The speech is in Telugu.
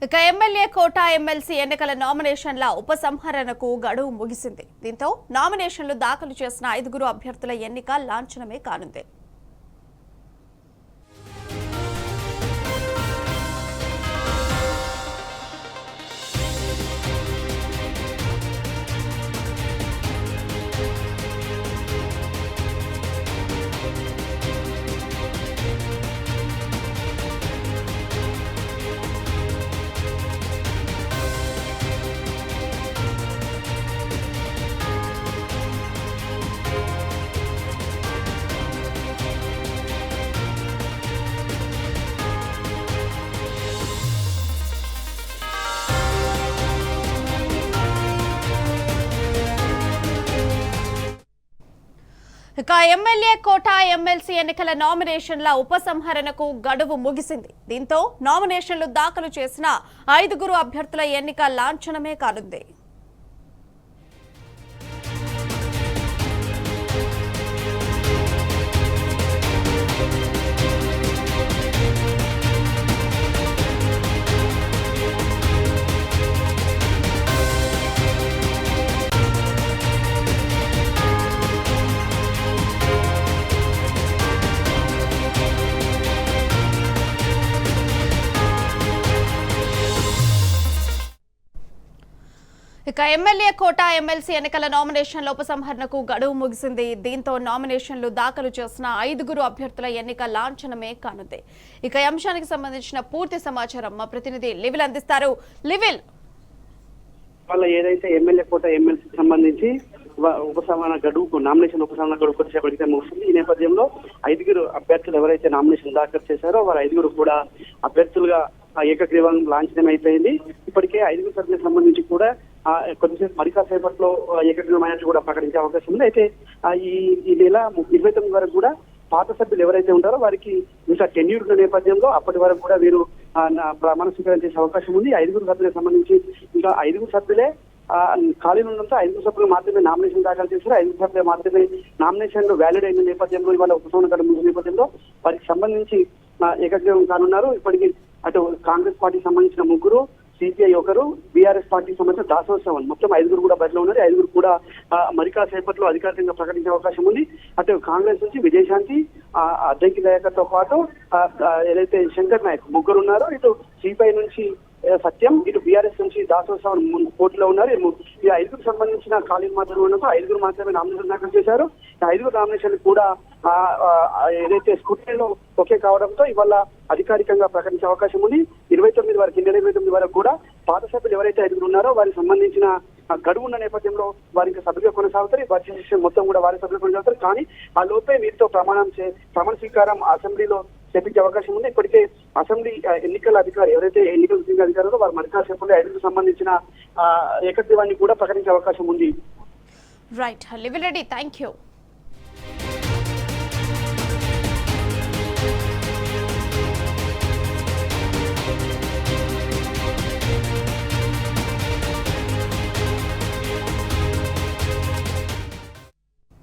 ఇక ఎమ్మెల్యే కోట ఎమ్మెల్సీ ఎన్నికల నామినేషన్ల ఉపసంహరణకు గడువు ముగిసింది. దీంతో నామినేషన్లు దాఖలు చేసిన 5 అభ్యర్థుల ఎన్నిక లాంఛనమే కానుంది. ఇక ఎమ్మెల్యే కోట ఎమ్మెల్సీ ఎన్నికల నామినేషన్ల ఉపసంహరణకు గడువు ముగిసింది. దీంతో నామినేషన్లు దాఖలు చేసిన 5 అభ్యర్థుల ఎన్నిక లాంఛనమే కానుంది. ఇక ఎమ్మెల్యే కోట ఎమ్మెల్సీ ఎన్నికల నామినేషన్ల ఉపసంహరణకు గడువు ముగిసింది. దీంతో నామినేషన్లు దాఖలు చేసిన 5 అభ్యర్థుల ఎన్నిక లాంఛనమే కానుంది. ఇక ఈ అంశానికి సంబంధించిన పూర్తి సమాచారం మా ప్రతినిధి లివిల్ అందిస్తారు. లివిల్, వాళ్ళ ఏదైతే ఎమ్మెల్యే కోట ఎమ్మెల్సీ సంబంధించి ఉపసంహరణ గడువుకు నామినేషన్ ఉపసంహరణ గడువు కొద్దిసేపటికే ముగిసింది. ఈ నేపథ్యంలో 5 అభ్యర్థులు ఎవరైతే నామినేషన్ దాఖలు చేశారో వారు 5 కూడా అభ్యర్థులుగా ఏకగ్రీవం లాంఛనం అయిపోయింది. ఇప్పటికే 5 సభ్యులకు సంబంధించి కూడా కొద్దిసేపు మరికాసేపట్లో ఏకగ్రీవమైనట్టు కూడా ప్రకటించే అవకాశం ఉంది. అయితే ఈ నెల 29 వరకు కూడా పాత సభ్యులు ఎవరైతే ఉంటారో వారికి ఇంకా టెన్యూర్ ఉన్న నేపథ్యంలో అప్పటి వరకు కూడా వీరు ప్రమాణ స్వీకారం చేసే అవకాశం ఉంది. 5 సభ్యులకు సంబంధించి ఇంకా 5 సభ్యులే ఖాళీ ఉన్నంత 5 సభ్యులు మాత్రమే నామినేషన్ దాఖలు చేశారు. 5 సభ్యులు మాత్రమే నామినేషన్లు వ్యాలిడ్ అయిన నేపథ్యంలో ఇవాళ ఉపసంహరణ గడువు ముగిసిన నేపథ్యంలో వారికి సంబంధించి ఏకగ్రీవం కానున్నారు. ఇప్పటికీ అటు కాంగ్రెస్ పార్టీకి సంబంధించిన 3, సిపిఐ 1, బీఆర్ఎస్ పార్టీకి సంబంధించిన దాసోత్సవం మొత్తం 5 కూడా బదిలో ఉన్నారు. 5 కూడా మరికాసేపట్లో అధికారికంగా ప్రకటించే అవకాశం ఉంది. అటు కాంగ్రెస్ నుంచి విజయశాంతి, అద్దంకి దయాకర్తో పాటు ఏదైతే శంకర్ నాయక్ 3 ఉన్నారో, ఇటు సిపిఐ నుంచి సత్యం, ఇటు బీఆర్ఎస్ నుంచి దాసోత్సవం పోటీలో ఉన్నారు. ఈ 5 సంబంధించిన ఖాళీలు మాత్రమే ఉన్నప్పుడు 5 మాత్రమే నామినేషన్ దాఖలు చేశారు. 5 నామినేషన్లు కూడా ఏదైతే స్కూటీలో ఒకే కావడంతో ఇవాళ అధికారికంగా ప్రకటించే అవకాశం ఉంది. 29 వరకు, 29 వరకు కూడా పాత సభ్యులు ఎవరైతే 5 ఉన్నారో వారికి సంబంధించిన గడువు ఉన్న నేపథ్యంలో వారికి సభ్యులుగా కొనసాగుతారు. బడ్జెట్ మొత్తం కూడా వారి సభ్యులు కొనసాగుతారు. కానీ ఆ లోపే వీరితో ప్రమాణ స్వీకారం అసెంబ్లీలో చేపించే అవకాశం ఉంది. ఇప్పటికే అసెంబ్లీ ఎన్నికల అధికారి ఎవరైతే ఎన్నికల అధికారులు వారు మరికాసేపట్లో 5 సంబంధించిన ఏకగ్రీవాన్ని కూడా ప్రకటించే అవకాశం ఉంది. రైట్ లివిల్ రెడ్డి, థ్యాంక్ యూ.